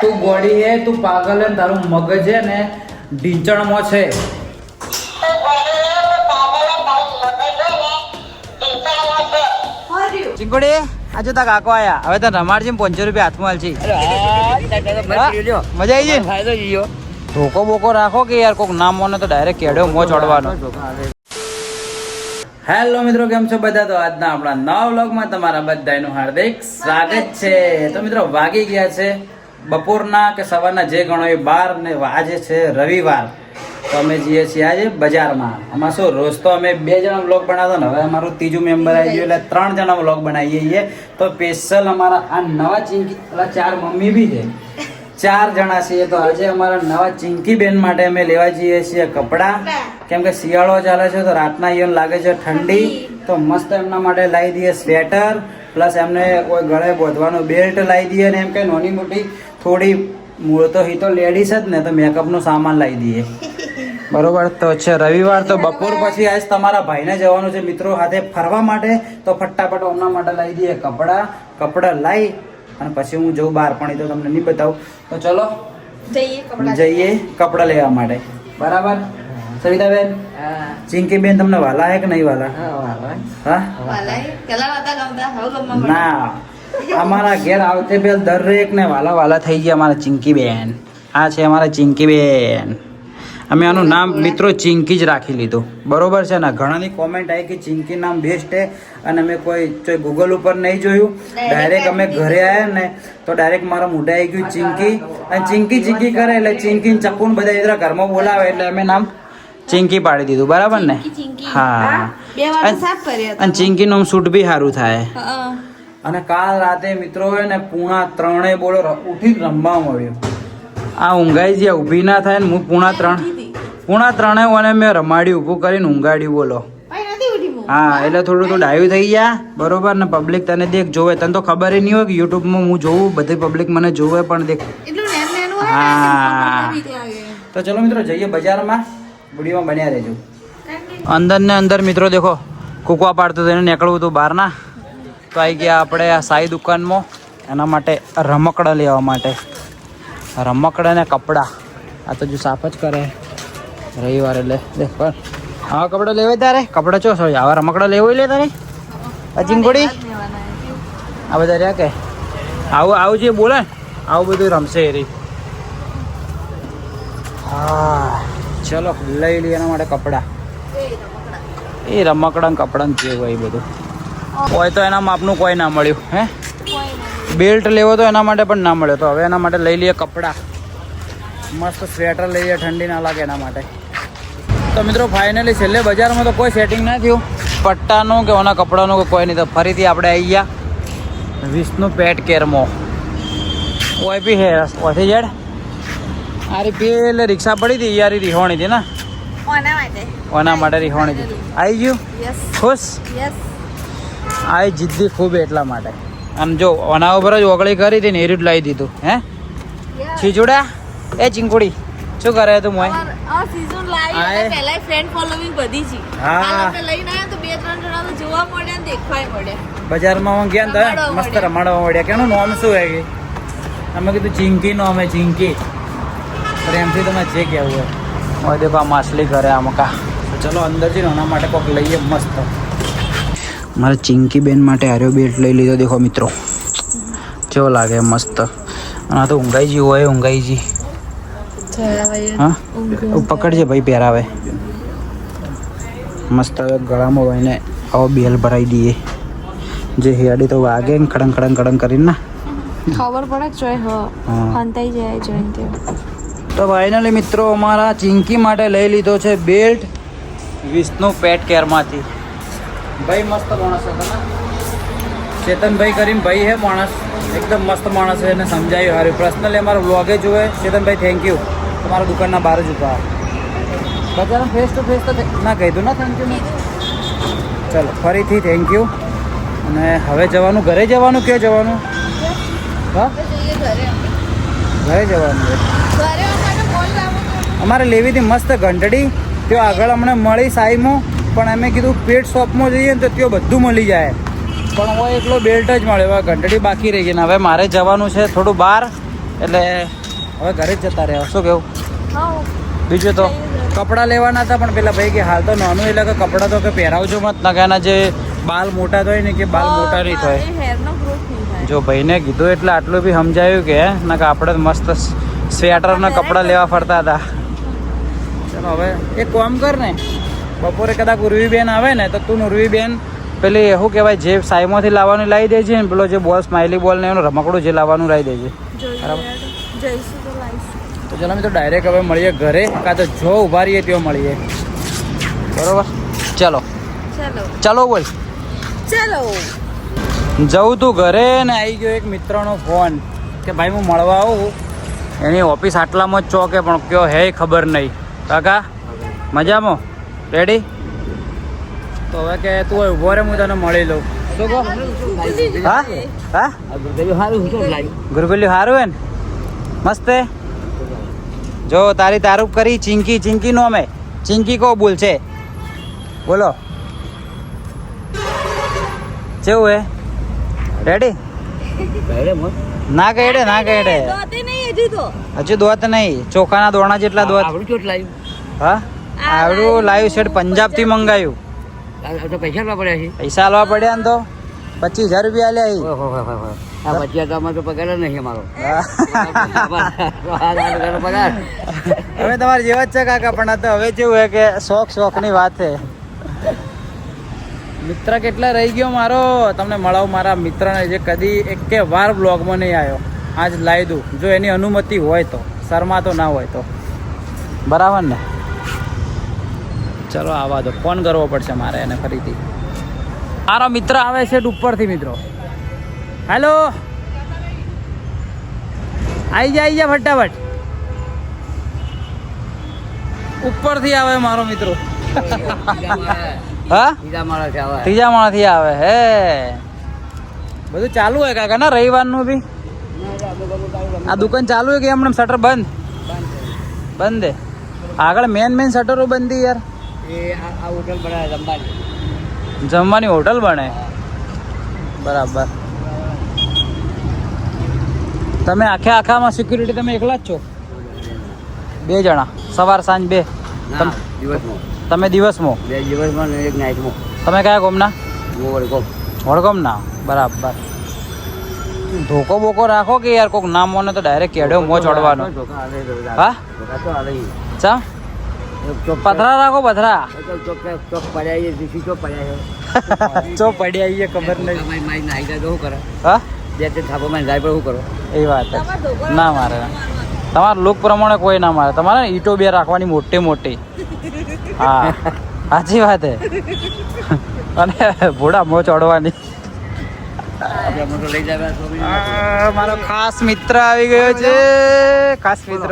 તું ગોડી હે, તું પાગલ હે, તારું મગજ છે ને ઢીંચણમાં છે. ચીંકોડી આજે તા કાકો આયા, હવે તને રમાડજી 500 રૂપિયા હાથમાં હાલજી. મજા આવી ગઈ. ધોકો બોકો રાખો કે યાર કોક નામ મોને તો ડાયરેક્ટ કેડ્યો મો ચડવાનો. હેલો મિત્રો, કેમ છો બધા? તો આજના આપણા નવા વ્લોગમાં તમારા બધાનું હાર્દિક સ્વાગત છે. તો મિત્રો વાગી ગયા છે બપોરના કે સવારના જે ગણો એ 12 ને આજે છે રવિવાર. તો અમે જઈએ છીએ આજે બજારમાં. આમાં શું રોજ તો અમે 2 જણા વ્લોગ બનાવતા ને હવે અમારું ત્રીજું મેમ્બર આવી ગયું એટલે 3 જણા વ્લોગ બનાવીએ છીએ. તો સ્પેશિયલ અમારા આ નવા ચીંકી 4 મમ્મી બી છે, 4 જણા છીએ. તો આજે અમારા નવા ચીંકી બેન માટે અમે લેવા જઈએ છીએ કપડાં, કેમ કે શિયાળો ચાલે છે તો રાતના ઈવન લાગે છે ઠંડી. તો મસ્ત એમના માટે લાવી દઈએ સ્વેટર, પ્લસ એમને કોઈ ગળે બોધવાનું બેલ્ટ લાવી દઈએ ને એમ કે નાની મોટી થોડી મૂળ તો હી તો લેડીઝ જ ને તો મેકઅપનું સામાન લાવી દઈએ. બરોબર. તો છે રવિવાર તો બપોર પછી આજ તમારા ભાઈને જવાનું છે મિત્રો સાથે ફરવા માટે. તો ફટાફટ એમના માટે લાવી દઈએ કપડાં લાવી અને પછી હું જઉં બહાર, પણ એ તો તમને નહીં બતાવું. તો ચલો જઈએ કપડાં લેવા માટે. બરાબર સવિતાબેન? ચિંકી બેન તમને વાલા હે કે નહીં વાલા? હા ના, અમારા ઘેર આવતે પેલ દરેક ને વાલા થઈ ગયા અમારા ચિંકી બેન. આ છે અમારા ચિંકી બેન. અમે આનું નામ મિત્રો ચિંકી જ રાખી લીધું. બરોબર છે ને? ઘણાની કોમેન્ટ આવી કે ચિંકી નામ બેસ્ટ છે અને અમે કોઈ ગૂગલ ઉપર નહીં જોયું, ડાયરેક્ટ અમે ઘરે આવ્યા ને તો ડાયરેક્ટ મારા મોઢે આવી ગયું ચિંકી. અને ચિંકી કરે એટલે ચિંકી ચપ્પુન બધા ઇતરા ઘરમાં બોલાવે એટલે અમે નામ ચિંકી પાડી દીધું. બરાબર ને? હા. અને ચિંકી નું શૂટ બી સારું થાય. અને કાલ રાતે મિત્રો હોય ને 2:30 બોલો ઉઠીને રમવા મળ્યું. આ ઊંઘાઈ જ્યાં ઊભી ના થાય ને હું 2:30 અને મેં રમાડ્યું, ઊભું કરીને ઊંઘાડ્યું. બોલો. હા, એટલે થોડું તો ડાયું થઈ ગયા. બરોબર ને? પબ્લિક તને દેખ જોવે, તને તો ખબર નહીં હોય કે યુટ્યુબમાં હું જોઉં, બધી પબ્લિક મને જોવે પણ દેખ. હા, તો ચલો મિત્રો જઈએ બજારમાં, વિડીયોમાં બન્યા રહેજો. અંદર ને અંદર મિત્રો દેખો કૂકવા પાડતું હતું, એને નીકળવું હતું બહારના. તો આવી ગયા આપણે આ સાઈ દુકાનમાં એના માટે રમકડા લેવા માટે. રમકડા ને કપડાં આ તો જો સાફ જ કરે રવિવાર એટલે દેખ. પણ આવા કપડાં લેવાય તારે? કપડાં ચો સર આવા રમકડા લેવું લે તારે? ચીંકોડી આ બધા રહ્યા કે આવું જે બોલે આવું બધું રમશે એ રહી. હા ચલો લઈ લઈએ એના માટે કપડાં. એ રમકડા ને કપડાં જેવું હોય એ બધું હોય તો એના માપનું કોઈ ના મળ્યું. હે બેલ્ટ લેવો તો એના માટે પણ ના મળ્યો. તો હવે એના માટે લઈ લઈએ કપડાં. મસ્ત સ્વેટર લઈએ, ઠંડી ના લાગે એના માટે. તો મિત્રો ફાઇનલી છેલ્લે બજારમાં તો કોઈ સેટિંગ ના થયું પટ્ટાનું કે ઓના કપડાનું કે કોઈ નહીં. તો ફરીથી આપણે આવી ગયા વિષ્ણુ પેટ કેરમાં. ઓય બી હે ઓથી જેડ આરી પેલે રિક્ષા પડી હતી યારી રીહોણી હતી ને ઓના માટે રીહોણી હતી. આવી ગયું? ખુશ? આ જિદ્દી ખૂબ એટલા માટે. આમ જો ઓના ઉપર જ ઓગળી કરી હતી ને એ રીત લાવી દીધું. હે છીચુડા એ ચીંકુડી શું કરે તું? મોય બજારમાં ગયા ને મસ્ત રમાડવા મળ્યા. કેનું નામ શું હે કે? અમે કીધું ચીંકી નો, અમે ચીંકી પ્રેમથી તમે જે કહેવું હોય. દેખો આ માછલી કરે આ મકા. ચલો અંદર જઈને એના માટે કોઈક લઈએ મસ્ત. મારે ચિંકી બેન માટે હાર્યો બેલ્ટ લઈ લીધો. દેખો મિત્રો કેવો લાગે મસ્ત. અને આ તો ઊંઘાઈજી હોય ઊંઘાઈજી. હા પકડજે ભાઈ, પહેરાવે મસ્ત. હવે ગળામાં હોય ને આવો બેલ ભરાઈ દઈએ. જે હેડી તો વાગે ને કડંગ કરીને ના ખબર પડે જોઈ હંતાઈ જાય જોઈને. તો ફાઇનલી મિત્રો અમારા ચિંકી માટે લઈ લીધો છે બેલ્ટ વિષ્ણુ પેટ કેરમાંથી. ભાઈ મસ્ત માણસ હતા ને ચેતનભાઈ કરીને ભાઈ હે માણસ, એકદમ મસ્ત માણસ છે. એને સમજાયું સારું. પર્સનલી અમારો વ્લોગે જોવે ચેતનભાઈ, થેન્ક યુ. તમારા દુકાનના બહાર જ ઉભા બજારમાં ફેસ ટુ ફેસ તો ના કહીધું ના થેન્ક યુ. ચલો ફરીથી થેન્ક યુ. અને હવે જવાનું ઘરે જવાનું? ક્યાં જવાનું? હા ઘરે જવાનું. અમારે લેવી હતી મસ્ત ઘંટડી. ત્યાં આગળ અમને મળી સાઈમાં, પણ અમે કીધું પેટ શોપમાં જઈએ ને તો ત્યાં બધું મળી જાય, પણ હવે એકલો બેલ્ટ જ મળ્યો. હવે ઘંટડી બાકી રહી ગઈ ને હવે મારે જવાનું છે થોડું બહાર. એટલે હવે ઘરે જ જતા રહ્યા. શું કેવું? હા બીજું તો કપડાં લેવાના હતા પણ પેલા ભાઈ કે હાલ તો નાનું એટલે કે કપડાં તો કે પહેરાવજો મત ના કે એના જે બાલ મોટા થાય ને કે બાલ મોટા નહીં થાય. હેરનો ગ્રોથ નહીં થાય. જો ભાઈને કીધું એટલે આટલું બી સમજાયું કે ના કે આપણે મસ્ત સ્વેટરના કપડાં લેવા ફરતા હતા. ચલો હવે એક કામ કર ને, બપોરે કદાચ ઉર્વીબેન આવે ને તો તું ઉર્વીબેન પેલી શું કહેવાય જે સાઈમાંથી લાવવાનું લાવી દેજે ને પેલો જે બોલ સ્માઇલી બોલ ને એનું રમકડું જે લાવવાનું લાવી દેજે. બરાબર. જઈશું તો લાવીશું. તો ચાલો મિત્રો ડાયરેક્ટ હવે મળીએ ઘરે, કાં તો જો ઊભા રહીએ ત્યાં મળીએ. બરોબર ચલો ચલો ચલો બોલ. ચલો જવું તું ઘરે ને આવી ગયો એક મિત્રનો ફોન કે ભાઈ હું મળવા આવું. એની ઓફિસ આટલામાં જ ચોકે પણ કયો હે ખબર નહીં. કાકા મજામાં? રેડી? તો હવે કે તું હોય ઊભો રે હું તને મળી લઉં. શું કહો? હા હા ગુરગુલ્યું સારું હે ને? મસ્ત હે. જો તારી તારીફ કરી ચિંકી. ચિંકી નો અમે ચિંકી કો બોલ છે. બોલો કેવું હે? રેડી? ના કહેડે ના કહેડે દોતે નહીં હજી તો. હજુ દોત નહીં, ચોખાના દોણા જેટલા દોત. હા આવડું લાવ્યું છે પંજાબથી મંગાવ્યું. પૈસા આલવા પડ્યા ને તો 25,000 રૂપિયા આલ્યા. હવે તમારે જેવા જ છે કાકા, પણ આ તો હવે કેવું હે કે શોખની વાત છે. મિત્ર કેટલા રહી ગયો મારો, તમને મળાવું મારા મિત્રને જે કદી એકે વાર બ્લોગમાં નહીં આવ્યો. આજ લાવી દઉં જો એની અનુમતિ હોય તો, શર્મા તો ના હોય તો. બરાબર ને? ચલો આવા દો, ફોન કરવો પડશે મારે એને ફરીથી. મારો મિત્ર આવે છે ઉપરથી. મિત્રો હેલો, આવી જા ફટાફટ. ઉપરથી આવે મારો મિત્રો. હા ત્રીજા માળાથી આવે હે. બધું ચાલુ હોય કાકા ના રવિવારનું બી? આ દુકાન ચાલુ હોય કે એમને શટર બંધ હે? આગળ મેન શટરો બંધ યાર. જમવાની હોટલ બને. બરાબર. તમે આખામાં સિક્યુરિટી તમે એકલા જ છો? 2 જણા, સવાર સાંજ 2? તમે દિવસમાં? 2 દિવસમાં એક નાઇટમાં. તમે કયા ગામના? વડગામના. બરાબર. ધોકો બોકો રાખો કે યાર કોઈક નામ મોને તો ડાયરેક્ટ કેડ્યો મો ચડવાનો. હા ચા પથરા રાખો. પથરા ચો પડ્યા એ ખબર નહીં. હા એ વાત ના મારે. તમારા લુક પ્રમાણે કોઈ ના મારે. તમારે ઈટો 2 રાખવાની મોટી. હા સાચી વાત હે. અને ભોળા મો ચડવાની. મારો ખાસ મિત્ર આવી ગયો છે. ખાસ મિત્ર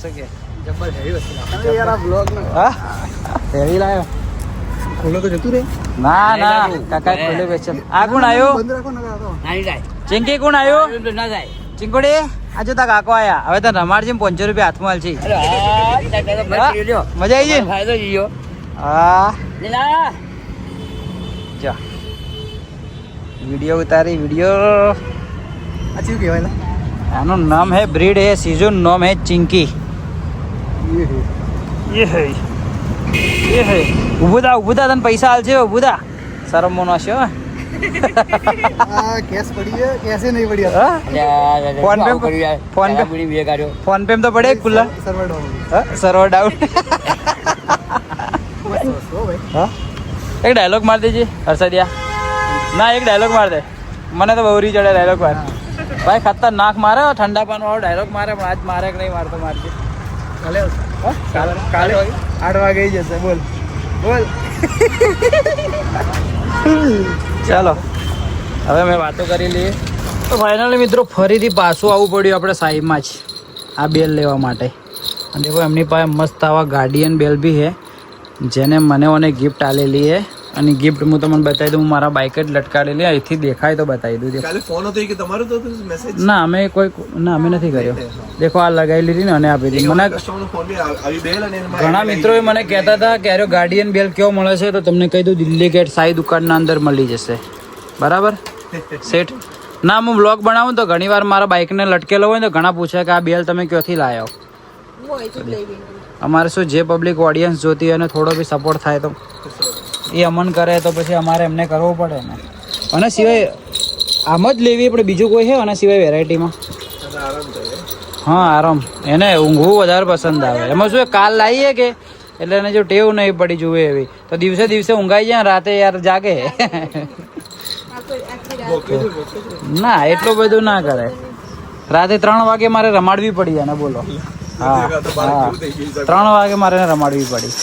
શું કે ના કાકા ખોલે બેચે. આ કોણ આવ્યો? ચિંકી કોણ આવ્યો? ચિંકુડી આજે તા કાકો આયા. હવે તો રમાડજી 500 રૂપિયા હાથમાં છે. મજા આવી ગઈ? હા જા વિડિયો ઉતારી. વિડિયો આનું નામ હે બ્રીડ હે સીઝન. નામ હે ચિંકી. ઉભું થા તને પૈસા હાલ છે. ઉભું થા શરમ મોનો છે. ફોન પે તો પડે ખુલ્લા. Server down. એક ડાયલોગ માર દેજે હર્ષદિયા. ના એક ડાયલોગ માર દે. મને તો બહુરી ચડે ડાયલોગ માર. ભાઈ ખતરનાક મારે. ઠંડા પાન વાળો ડાયલોગ મારે પણ આજ મારે કે નહીં મારતો. મારજે કાલે 8 વાગે જશે. બોલ ચાલો હવે મેં વાતો કરી લઈએ. તો ફાઇનલી મિત્રો ફરીથી પાછું આવવું પડ્યું આપણે સાઈમાં જ આ બેલ લેવા માટે. અને દેખો એમની પાસે મસ્ત આવા ગાર્ડિયન બેલ બી છે જેને મને ગિફ્ટ આલેલી છે. અને ગિફ્ટ હું તમને બતાવી દઉં. હું મારા બાઇક જ લટકાડેલી અહીંથી દેખાય તો બતાવી દઉં. ના અમે નથી કર્યો. દેખો આ લગાવી લીધી ને અને આપી દીધી. મને ઘણા મિત્રોએ મને કહેતા હતા કે અરે ગાર્ડિયન બેલ કેવો મળે છે, તો તમને કહી દઉં દિલ્હી ગેટ સાઈ દુકાનના અંદર મળી જશે. બરાબર સેટ. ના હું બ્લોગ બનાવું તો ઘણી વાર મારા બાઇકને લટકેલો હોય ને તો ઘણા પૂછે કે આ બેલ તમે ક્યાંથી લાવ્યો. અમારે શું જે પબ્લિક ઓડિયન્સ જોતી હોય એને થોડો બી સપોર્ટ થાય તો એ અમન કરે તો પછી અમારે એમને કરવું પડે ને. અને સિવાય આમ જ લેવી આપણે બીજું કોઈ છે આના સિવાય વેરાયટીમાં? હા આરામ, એને ઊંઘવું વધારે પસંદ આવે. એમાં શું કાલ લાવીએ કે એટલે એને જો ટેવ નહીં પડી જુએ એવી તો દિવસે દિવસે ઊંઘાઈ જાય રાતે યાર જાગે. ના એટલું બધું ના કરે. રાતે 3 વાગે મારે રમાડવી પડી એને, બોલો. હા હા 3 વાગે મારે એને રમાડવી પડી.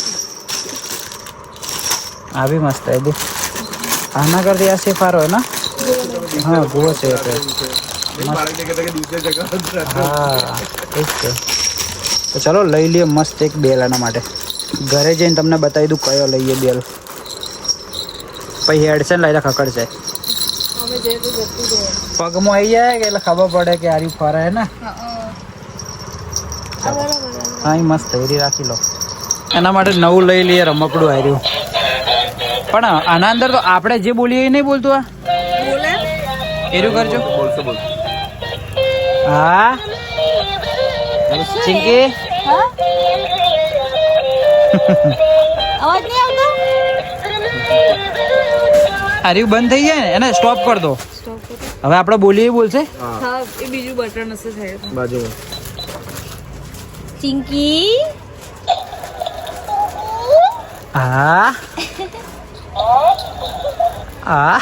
આ બી મસ્ત है देख. આના કરતી આ સેફ હારો है ना? हाँ वो सेफ है. હા એ જ છે. તો ચલો લઈ લઈએ મસ્ત એક બેલ આના માટે. ઘરે જઈને તમને બતાવી દઉં કયો લઈએ બેલ. પછી હેડસેન લાવી ખકડ છે પગમાં આવી જાય કે એટલે ખબર પડે કે આરી ફરે હે ને. હા એ મસ્ત એરી રાખી લો. એના માટે નવું લઈ લઈએ રમકડું આવ્યું. પણ આના અંદર તો આપણે જે બોલીએ એ નહીં બોલતું. આ એરું કરજો. હા ચિંકી અવાજ નહીં આવતો. આર્યું બંધ થઈ જાય ને એને સ્ટોપ કર દો. હવે આપણે બોલીએ બોલશે. હા એ બીજું બટન હશે સાહેબ બાજુમાં. ચિંકી હા હા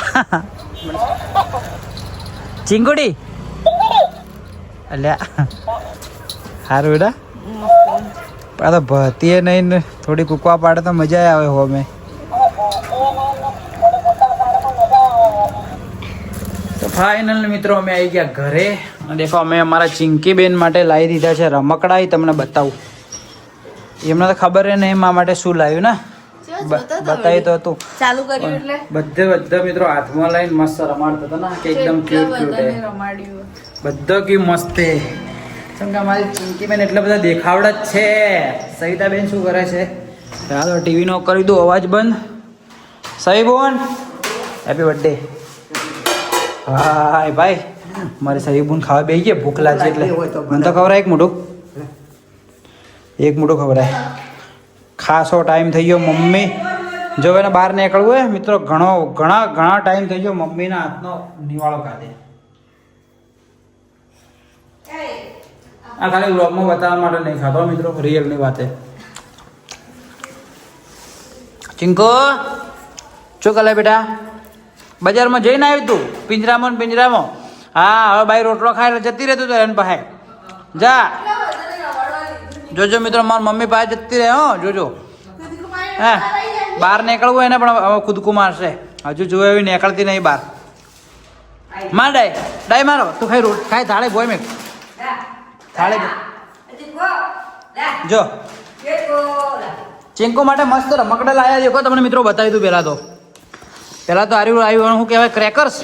ચિંગુડી અલ્યા સારું બેટા. આ તો ભતીએ નહીં ને થોડી કૂકવા પાડે તો મજા આવે હો. મેં તો ફાઇનલ મિત્રો અમે આવી ગયા ઘરે અને દેખો અમે અમારા ચિંકી બેન માટે લાવી દીધા છે રમકડા. એ તમને બતાવું. એમને તો ખબર નહીં એમના માટે શું લાવ્યું ને બતાવી તો હતું. ચાલુ કર્યું એટલે બધા મિત્રો હાથમાં લઈને મસ્ત રમાડતા હતા ને કે એકદમ ક્યુટ ક્યુટ રમાડ્યું. બધો કેવું મસ્ત છે. કેમ કે અમારી ચિંકી બેન એટલા બધા દેખાવડા જ છે. સવિતા બેન શું કરે છે? ચાલો ટીવી નો કરી દઉં અવાજ બંધ. સહી બોન હેપી બર્થડે. હાય ભાઈ મારી સહી બોન ખાવા બેસી ગયા. ભૂખ લાગી એટલે મને તો ખવડાય એક મોટું ખવડાય. ખાસો ટાઈમ થઈ ગયો મમ્મી જો એને બહાર નીકળવું હોય મિત્રો ઘણા ટાઈમ થઈ ગયો મમ્મીના હાથનો નિવાળો ખાધે. આ ખાલી વ્લોગમાં બતાવવા માટે નહીં ખાતો મિત્રો, રિયલની વાત છે. ચિંકો શું કરે બેટા? બજારમાં જઈને આવ્યું તું પિંજરામાં? હા હવે બાઈ રોટલો ખાય એટલે જતી રહેતું તો એને પાસે જા. જોજો મિત્રો મારી મમ્મી પાસે જતી રહે. હો જોજો. હા બહાર નીકળવું એને પણ હવે ખુદકું મારશે. હજુ જોયું એવી નીકળતી નહીં બહાર. માર ડાય મારો તું ખાય થાળે બોય મેં થાળે જો ચિંકુ માટે મસ્ત રમકડા લાવ્યા દેખો તમને મિત્રો બતાવી દઉં. પહેલાં તો આવ્યું શું કહેવાય ક્રેકર્સ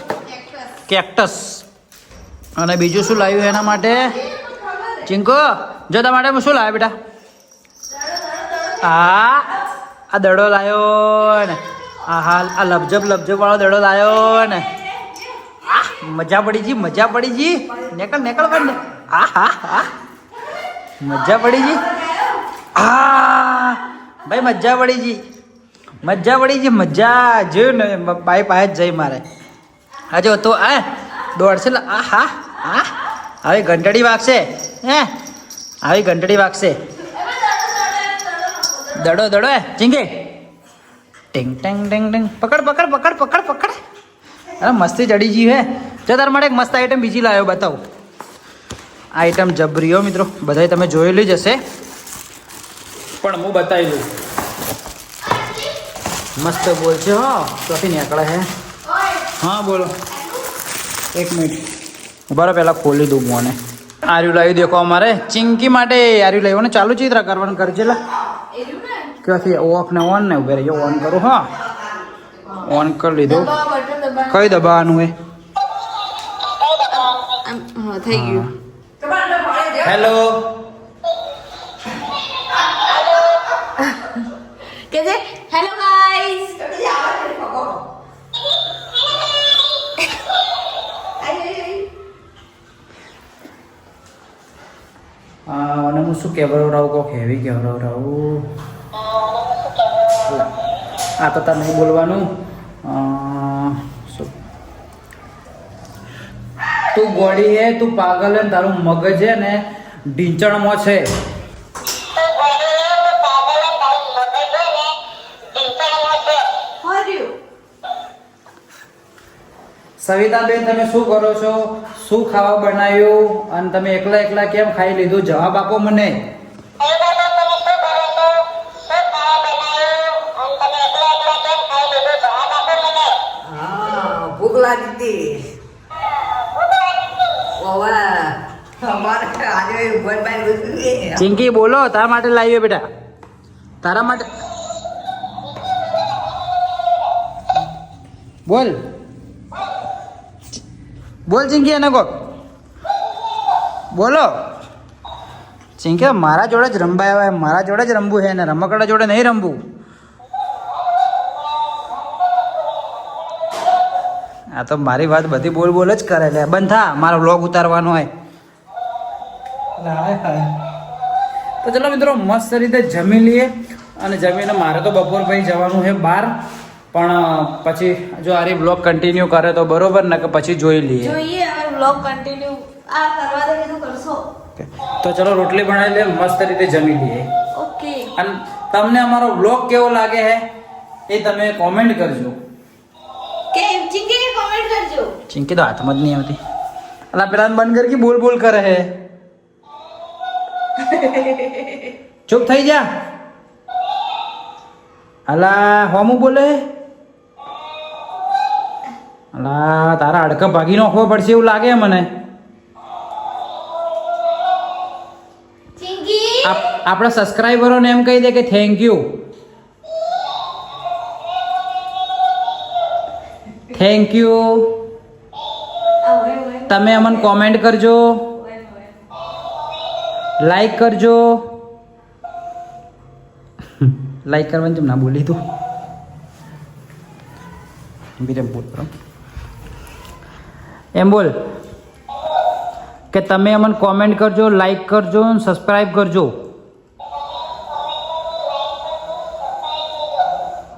કેક્ટસ. અને બીજું શું લાવ્યું એના માટે ચિંકુ? જો તમારા માટે શું લાવ્યા બેટા? આ દડો લાવ્યો ને. હા આ લબજબ વાળો દડો લાવ્યો ને. મજા પડી જી નેકળ કર ને. હા મજા પડી જી. ભાઈ મજા પડી જી જોયું ને બાઈ પાસે જ જઈ મારે. હજુ તો દોડશે. આવી ઘંટડી વાગશે. દડો ચીંગે ટિંગ ટેંગ ટેંગ ટેંગ. પકડ. અરે મસ્તી ચડી ગઈ હે. જો તારા માટે એક મસ્ત આઈટમ બીજી લાવ્યો બતાવું. આઈટમ જબરીઓ મિત્રો બધાય તમે જોયેલી જ હશે પણ હું બતાવી દઉં. મસ્ત બોલ છે. ચોથી નીકળે હે. હા બોલો. એક મિનિટ ઉભા રહો પહેલાં ખોલી દઉં મોને. આર્યું લાવી દેખો અમારે ચિંકી માટે. આર્યું લાવ્યો ને ચાલુ ચિત્ર કરવાનું કરજે. ક્યાંથી ઓફ ને ઓન ને ઉભે રહ્યો ઓન કરું. હા ઓન કરી લીધું. કઈ દબાવવાનું હે? થઈ ગયું. હેલો કે છે હેલો ગાઈસ. અને હું શું કહેવડાવું કોક હેવી કહેવડાવું આ તો તાર નહીં બોલવાનું શું તું ગોળી હે તું પાગલ હે તારું મગજ છે ને ઢીંચણમાં છે સવિતાબેન તમે શું કરો છો શું ખાવા બનાવ્યું અને તમે એકલા એકલા કેમ ખાઈ લીધું જવાબ આપો મને ભૂખ લાગી હતી અમારે આજે ભરપાઈ ચિંકી બોલો તારા માટે લાવ્યો બેટા તારા માટે બોલ બોલ ચિંકી એને કો બોલો ચિંકી મારા જોડે જ રમવા આવ્યા મારા જોડે જ રમવું છે ને રમકડા જોડે નહીં રમવું આ તો મારી વાત બધી બોલ બોલ જ કરે છે બંધ થા મારો વ્લોગ ઉતારવાનો હોય તો ચલો મિત્રો મસ્ત રીતે જમી લઈએ અને જમીને મારે તો બપોર પછી જવાનું છે બહાર પણ પછી જો આરી બ્લોગ કન્ટિન્યુ કરે તો બરોબર ને કે પછી જોઈ લઈએ જોઈએ હવે વ્લોગ કન્ટિન્યુ આ કરવા દે કીધું કરશો તો ચલો રોટલી બનાવી લઈએ મસ્ત રીતે જમી લઈએ ઓકે અને તમને અમારો બ્લોગ કેવો લાગે છે એ તમે કોમેન્ટ કરજો કે ચિંકી કોમેન્ટ કરજો ચિંકી તો હાથમાં જ નહીં આવતી અલા પેલા બંધ કર કે બોલ બોલ કરે હે ચૂપ થઈ જા અલા હોમું બોલે અલા તારા અડકા ભાગી નાખવો પડશે એવું લાગે મને ચિંકી આપણા સબસ્ક્રાઈબરોને એમ કહી દે કે થેન્ક યુ થેન્ક યુ તમે અમને કોમેન્ટ કરજો લાઈક કરજો લાઈક કરવાની જેમ ના બોલી તું બીજે બોલ બરો એમ બોલ કે તમે અમને કોમેન્ટ કરજો લાઈક કરજો અને સબસ્ક્રાઈબ કરજો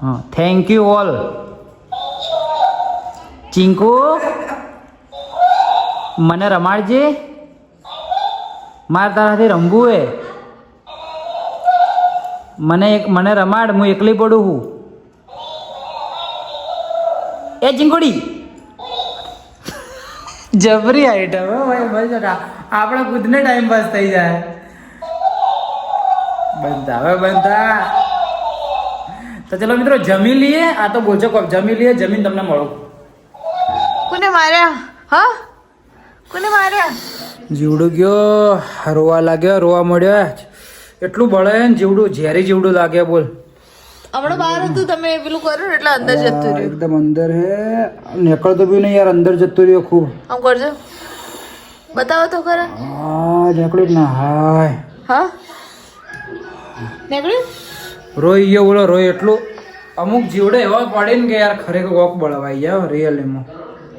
હા થેન્ક યુ ઓલ ચિંકુ મને રમાડજે મારે તારાથી રમવું હે મને રમાડ હું એકલી પડું હું એ ચિંકુડી જબરી આઈટમ હો ભાઈ બસ આપણે ખુદને ટાઈમ પાસ થઈ જાય બંધા હવે બંધા તો ચલો મિત્રો જમી લઈએ આ તો બોલજો કોક જમી લઈએ જમીન તમને મળું કોને માર્યા હા કોને માર્યા જીવડું ગયો રોવા લાગ્યો રોવા મળ્યો એટલું બળે ને જીવડું ઝેરી જીવડું લાગે બોલ હમણાં બહાર હતું તમે પેલું કર્યું ને એટલે અંદર જતું રહ્યું એકદમ અંદર હે નીકળતો બી નહીં યાર અંદર જતો રહ્યો ખૂબ આમ કરજો બતાવો તો ખરા હા નીકળ્યું જ ના હાય હા નીકળ્યું રોઈ ગયો બોલો રોઈ એટલું અમુક જીવડે એવા પડે ને કે યાર ખરેખર વોક બળવાઈ જાય રિયલીમાં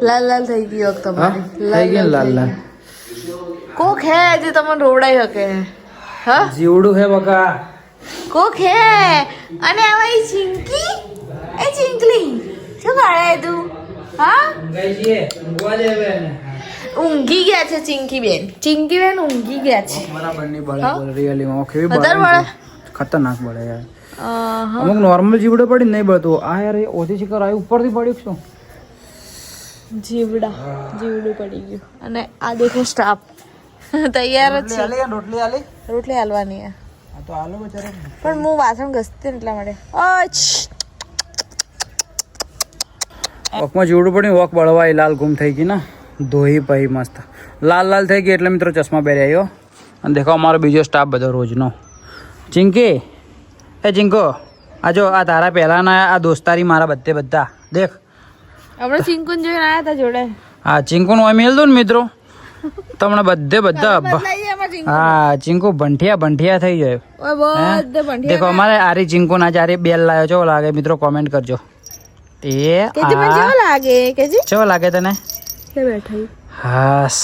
લાલ લાલ થઈ ગયો તમારી થઈ ગયું લાલ લાલ કોક હે જે તમને રોવડાઈ શકે હા જીવડું હે બકા કોક હે અને આવા ઈ ચિંકી એ ચિંકલી શું કરે તું હા ઊંઘી ગયા છે ચિંકી બેન ઊંઘી ગયા છે બરાબરની બળે બોલ રિયલીમાં કેવી વધારે બળે ખતરનાક બળે યાર અમુક નોર્મલ જીવડે પડી નહીં બળતું આ યાર એ ઓછી શિખર આવી ઉપરથી પડ્યું શું જીવડું પડી ગયું અને આ દેખો સ્ટાફ તૈયાર જ છે રોટલી હાલવાની છે તો હાલો બચારો પણ હું વાસણ ઘસતી ને એટલા માટે વોકમાં જીવડું પડી વોક બળવાઈ લાલ ગુમ થઈ ગઈ ને ધોઈ પઈ મસ્ત લાલ લાલ થઈ ગઈ એટલે મિત્રો ચશ્મા પહેરી આવ્યો અને દેખો અમારો બીજો સ્ટાફ બધો રોજનો ચિંકી એ ચિંકો આ જો આ તારા પહેલાના આ દોસ્તારી મારા બધા દેખ હમણાં ચિંકુન જોઈને આવ્યા હતા જોડે હા ચિંકુનું અમે મેલ દઉં ને મિત્રો તમને બધા હા ચિંકુ ભંઠિયા થઈ જાય દેખો અમારે આરી ચિંકુ ના જ્યારે બેલ લાવ્યો ચો લાગે મિત્રો કોમેન્ટ કરજો ચો લાગે તને હાસ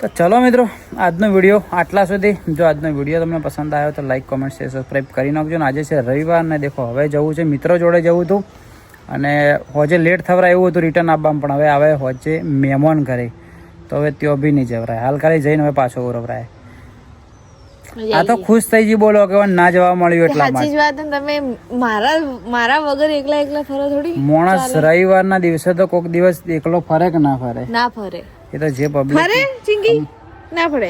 તો ચલો મિત્રો, આજનો વિડીયો આટલા સુધી. જો આજનો વિડીયો તમને પસંદ આવ્યો તો લાઈક, કોમેન્ટ, શેર, સબસ્ક્રાઈબ કરી નાખજો. ને આજે છે રવિવાર ને દેખો હવે જવું છે મિત્રો જોડે જવું હતું અને હોજે લેટ થવરાય એવું હતું રિટર્ન આપવામાં, પણ હવે આવે હોજે મહેમાન ઘરે તો હવે ત્યાં બી નહીં જવરાય. હાલ ખાલી જઈને હવે પાછો ઉરવરાય. આ તો ખુશ થઈ ગઈ બોલો કે ના જવા મળ્યું એટલા સાચી જ વાત ને, તમે મારા વગર એકલા ફરો થોડી. માણસ રવિવારના દિવસે તો કોઈક દિવસ એકલો ફરે કે ના ફરે? ના ફરે. એ તો જે પબ્લિક ફરે ચિંકી ના પડે.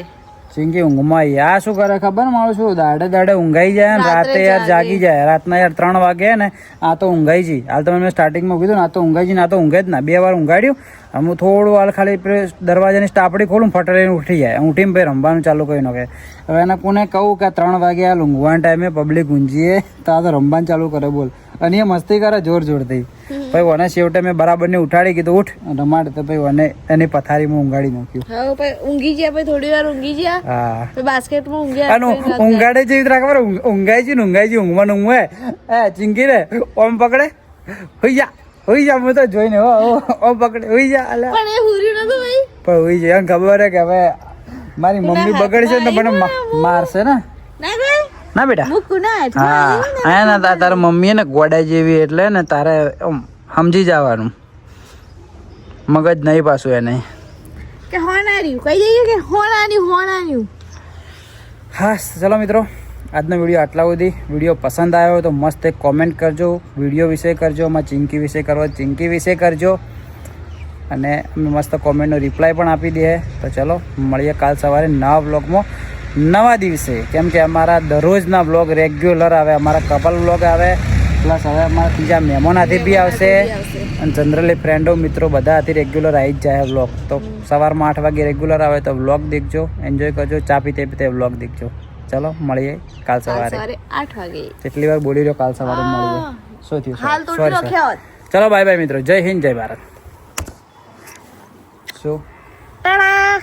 ચિંકી ઊંઘમાં યાર શું કરે ખબર મારું શું દાડે ઊંઘાઈ જાય ને રાતે યાર જાગી જાય. રાતના યાર 3 વાગે ને આ તો ઊંઘાઈ જી. હાલ તમે મેં સ્ટાર્ટિંગમાં કીધું ને આ તો ઊંઘાઈ જી ને આ તો ઊંઘે જ ના. 2 વાર ઊંઘાડ્યું. હું થોડું હાલ ખાલી દરવાજાની સ્ટાપડી ખોલું ફટાડીને ઉઠી જાય. ઉઠીને પછી રમવાનું ચાલુ કરી નાખે. હવે એને કોને કહું કે 3 વાગે હાલ ઊંઘવાના ટાઈમે પબ્લિક ઊંઘીએ તો આ તો રમવાનું ચાલુ કરે બોલ. અને એ મસ્તી કરે જોરથી. પછી મને છેવટે મેં બરાબર ને ઉઠાડી કીધું ઉઠ રમાડ. તો પછી મને એની પથારીમાં ઊંઘાડી નાખ્યું. હા પછી ઊંઘી ગયા, પછી થોડી વાર ઊંઘી ગયા, હા પછી બાસ્કેટમાં ઊંઘ્યા. અને ઊંઘાડે જેવી રીતે ખબર ઊંઘાઈ છે ઊંઘમાં ઊંઘે એ ચીંકી રે ઓમ પકડે હોઈ જા હું તો જોઈને ઓમ પકડે હોઈ જા. પણ એ હુર્યું નતું ભાઈ. પણ હોઈ જાય ખબર હે કે હવે મારી મમ્મી બગડશે ને મને મારશે ને. ના ગઈ ના બેટા મૂકું ના હા આ ના તારા મમ્મી ને ગોડા જેવી એટલે ને તારે સમજી જવાનું. મગજ નહીં પાછું એને કે હોનાર્યું કઈ જઈએ કે હોનાર્યું. હા ચલો મિત્રો, આજનો વિડીયો આટલા સુધી. વિડીયો પસંદ આવ્યો તો મસ્ત એક કોમેન્ટ કરજો. વિડીયો વિશે કરજો, આમાં ચિંકી વિશે કરવો ચિંકી વિશે કરજો અને અમે મસ્ત કોમેન્ટનો રિપ્લાય પણ આપી દઈએ. તો ચલો મળીએ કાલ સવારે નવા વ્લોગમાં નવા દિવસે. કેમ કે અમારા દરરોજના વ્લોગ રેગ્યુલર આવે. અમારા કપલ વ્લોગ આવે પ્લસ હવે અમારા ત્રીજા મહેમાન હાથી બી આવશે અને જનરલી ફ્રેન્ડો મિત્રો બધા હાથી રેગ્યુલર આવી જ જાય વ્લોગ. તો સવારમાં 8 વાગે રેગ્યુલર આવે તો વ્લોગ દેખજો, એન્જોય કરજો, ચા પીતે પીતે વ્લોગ દેખજો. ચલો મળીએ કાલ સવારે 8 વાગે. જેટલી વાર બોલી રહ્યો કાલ સવારે મળીએ. શું થયું? હાલ તો Sorry, રખ્યા હોત. ચલો બાય બાય મિત્રો. જય હિન્દ જય ભારત. શું ટાટા.